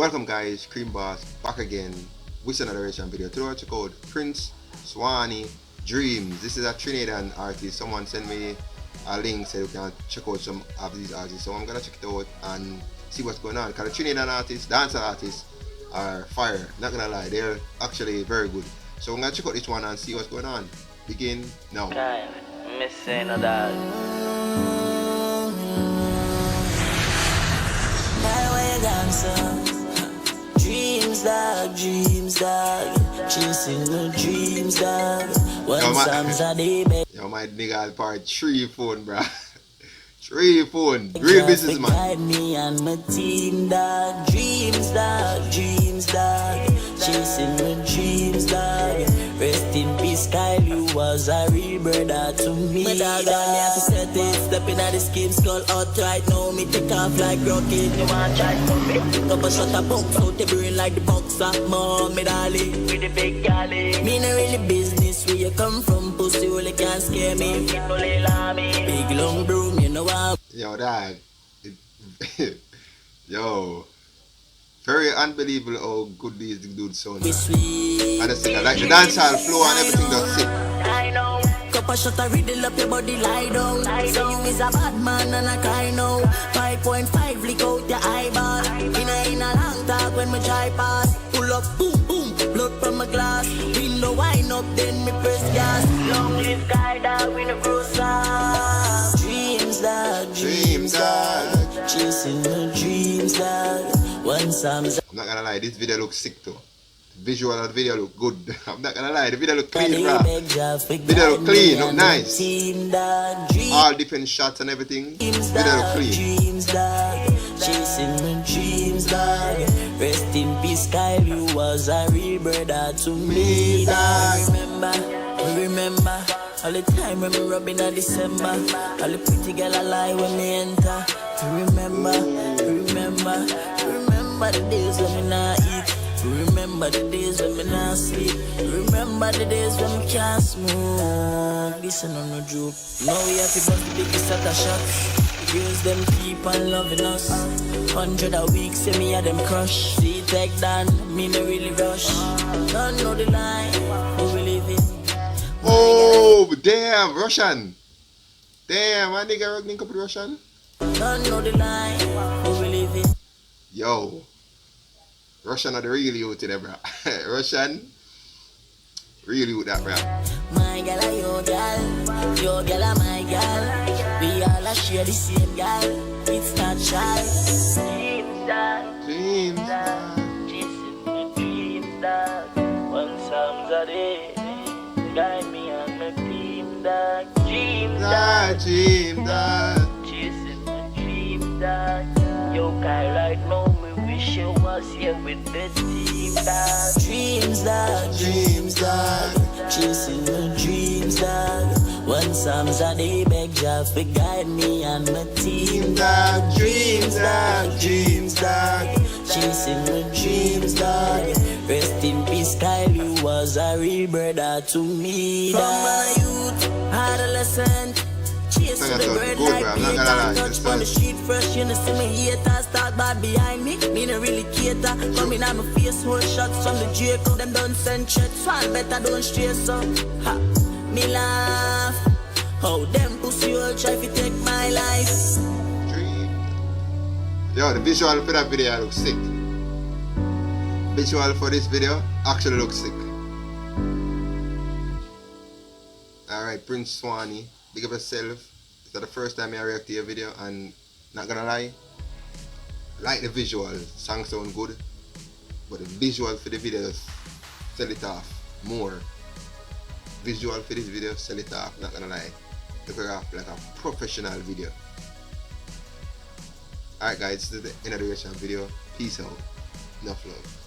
Welcome guys, Cream Boss back again with another reaction video. Today I check out Prince Swanny Dreams. This is a Trinidadian artist. Someone sent me a link said you can check out some of these artists. So I'm gonna check it out and see what's going on. Because the Trinidadian artists, dancer artists are fire. Not gonna lie, they're actually very good. So I'm gonna check out this one and see what's going on. Begin now. Okay, missing a dog. Dreams dog, chasing the dreams dog. Yo, my nigga part 3 phone, bruh. 3 phone, real businessman. Guide me and my team dog. Dreams dog, chasing the dreams dog. Rest in peace, Kyle, you was a real brother to me. My dog, me have to set it, stepping at the scheme, skull out right now. Me take off like rocket, you want try to me. Couple shot a box out the brain like the box of mom, me darling. With the big galley. Me no really business where you come from, pussy only can't scare me. People love me. Big long broom, you know how. Yo, dog. Yo. Very unbelievable how good these dudes sound. And it's like the dancehall flow and everything that's sick. I know. Couple shot a riddle up your body, lie down. So you is a bad man and I cry now. 5.5 lick out your eyeball. In a long talk when me try pass. Pull up, boom, boom, blood from my glass. Window wind up, then me press gas. Long live guy dog, we no gross up. Dreams dog, chasing the dreams dog. One Sam's. I'm not gonna lie, this video looks sick too. The visual of the video look good. I'm not gonna lie, the video look clean, bro. Video look clean, look nice. All different shots and everything. Video look clean. Chasing the dreams dog. Rest in peace, Kyle, you was a real brother to me, dog. Remember all the time when me rubbing in December. All the pretty girl I lie when me enter. Remember the days when me not eat. Remember the days when me not sleep. Remember the days when me can't smoke. Listen on no joke. Now we have to bust the biggest set of shots. The girls them keep on loving us. 100 a week, say me a them crush. See it take down, me no really rush. Don't know the line, who we live in. Oh, damn, Russian. Damn, my nigga link up with Russian. Don't know the line, who we live in. Yo, Russian are the real youth today, bro. Russian, real youth that, bro. My gal are your gal are my gal. We all are share the same gal. It's not shy. Dreams dog. Chasing the dreams dog. One Sam's a day. Guide me on my team dog. Dreams dog. Chasing the dreams dog. Yo, Kai, right now, me wish you was here with the team dog. Dreams dog, chasing the dreams dog. One Sam's a day, beg Jah for guide me and my team dog. Dreams dog, chasing the dreams dog. Rest in peace, Kyle, you was a real brother to me dog. From my youth, adolescent. Chase to the bird like Peter. Touch on the street fresh, you know see me haters talk bad behind me. Me no really cater. Coming at my face, whole shots from the Jacob. Them don't send threats, one better don't stray so. Ha, me laugh. How them pussy all try to take my life. Yo, the visual for that video looks sick. Visual for this video actually looks sick. Alright, Prince Swanny. Big up yourself. It's not the first time I react to your video, and not gonna lie, like the visual, song sound good, but the visual for the video sell it off more. Visual for this video sell it off, not gonna lie. Look it off like a professional video. Alright guys, this is the end of the reaction video. Peace out. Enough love.